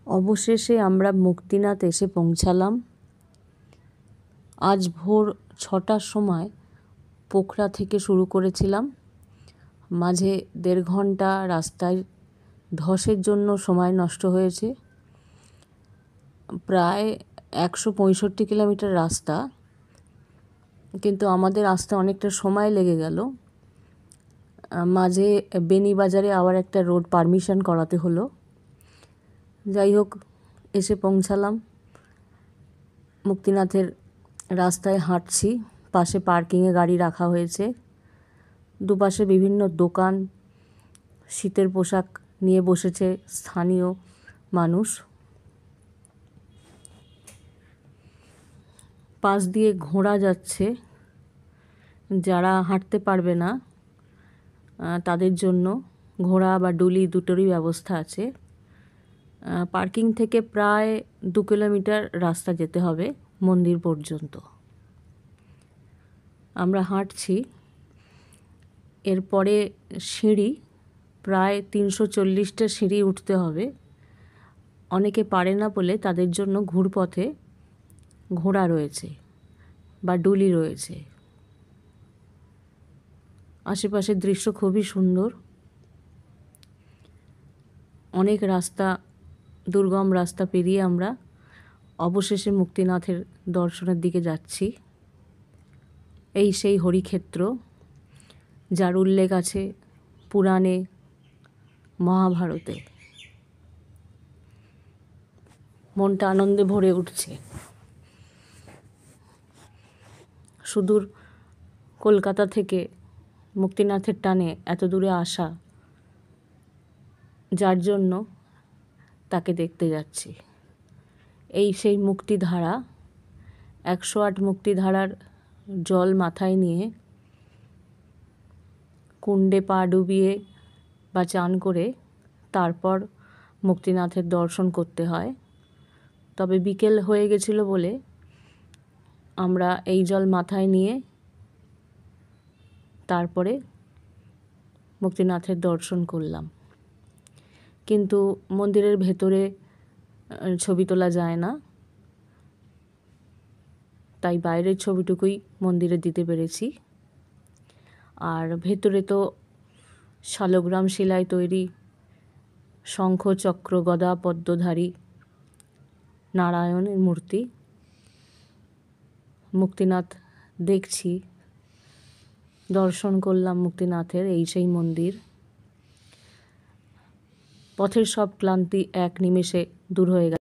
অবশেষে আমরা মুক্তিনাথ এসে পৌঁছালাম। আজ ভোর 6টার সময় পোখরা থেকে শুরু করেছিলাম। মাঝে 1.5 ঘন্টা রাস্তায় ধসের জন্য সময় নষ্ট হয়েছে। প্রায় 165 কিলোমিটার রাস্তা, কিন্তু আমাদের আসতে অনেকটা সময় লেগে গেল। মাঝে বেনিবাজারে আবার একটা রোড পারমিশন করাতে হলো। যাই হোক, এসে পৌঁছালাম। মুক্তিনাথের রাস্তায় হাঁটছি, পাশে পার্কিংয়ে গাড়ি রাখা হয়েছে। দুপাশে বিভিন্ন দোকান, শীতের পোশাক নিয়ে বসেছে স্থানীয় মানুষ। পাশ দিয়ে ঘোড়া যাচ্ছে। যারা হাঁটতে পারবে না তাদের জন্য ঘোড়া বা ডুলি দুটোরই ব্যবস্থা আছে। পার্কিং থেকে প্রায় 2 কিলোমিটার রাস্তা যেতে হবে মন্দির পর্যন্ত। আমরা হাঁটছি। এরপরে সিঁড়ি, প্রায় 340টা সিঁড়ি উঠতে হবে। অনেকে পারে না বলে তাদের জন্য ঘুরপথে ঘোড়া রয়েছে বা ডুলি রয়েছে। আশেপাশের দৃশ্য খুবই সুন্দর। অনেক রাস্তা, দুর্গম রাস্তা পেরিয়ে আমরা অবশেষে মুক্তিনাথের দর্শনের দিকে যাচ্ছি। এই সেই হরিক্ষেত্র, যার উল্লেখ আছে পুরাণে, মহাভারতে। মনটা আনন্দে ভরে উঠছে। সুদূর কলকাতা থেকে মুক্তিনাথের টানে এত দূরে আসা, যার জন্য তাকে দেখতে যাচ্ছি। এই সেই মুক্তিধারা, 108 মুক্তিধারার জল মাথায় নিয়ে কুণ্ডে পা ডুবিয়ে বা চান করে তারপর মুক্তিনাথের দর্শন করতে হয়। তবে বিকেল হয়ে গেছিল বলে আমরা এই জল মাথায় নিয়ে তারপরে মুক্তিনাথের দর্শন করলাম। কিন্তু মন্দিরের ভেতরে ছবি তোলা যায় না, তাই বাইরের ছবিটুকুই মন্দিরে দিতে পেরেছি। আর ভেতরে তো শালগ্রাম শিলায় তৈরি শঙ্খ, চক্র, গদা, পদ্মধারী নারায়ণের মূর্তি। মুক্তিনাথ দেখছি, দর্শন করলাম মুক্তিনাথের এই সেই মন্দির। পথের সব ক্লান্তি এক নিমেষে দূর হয়ে গেল।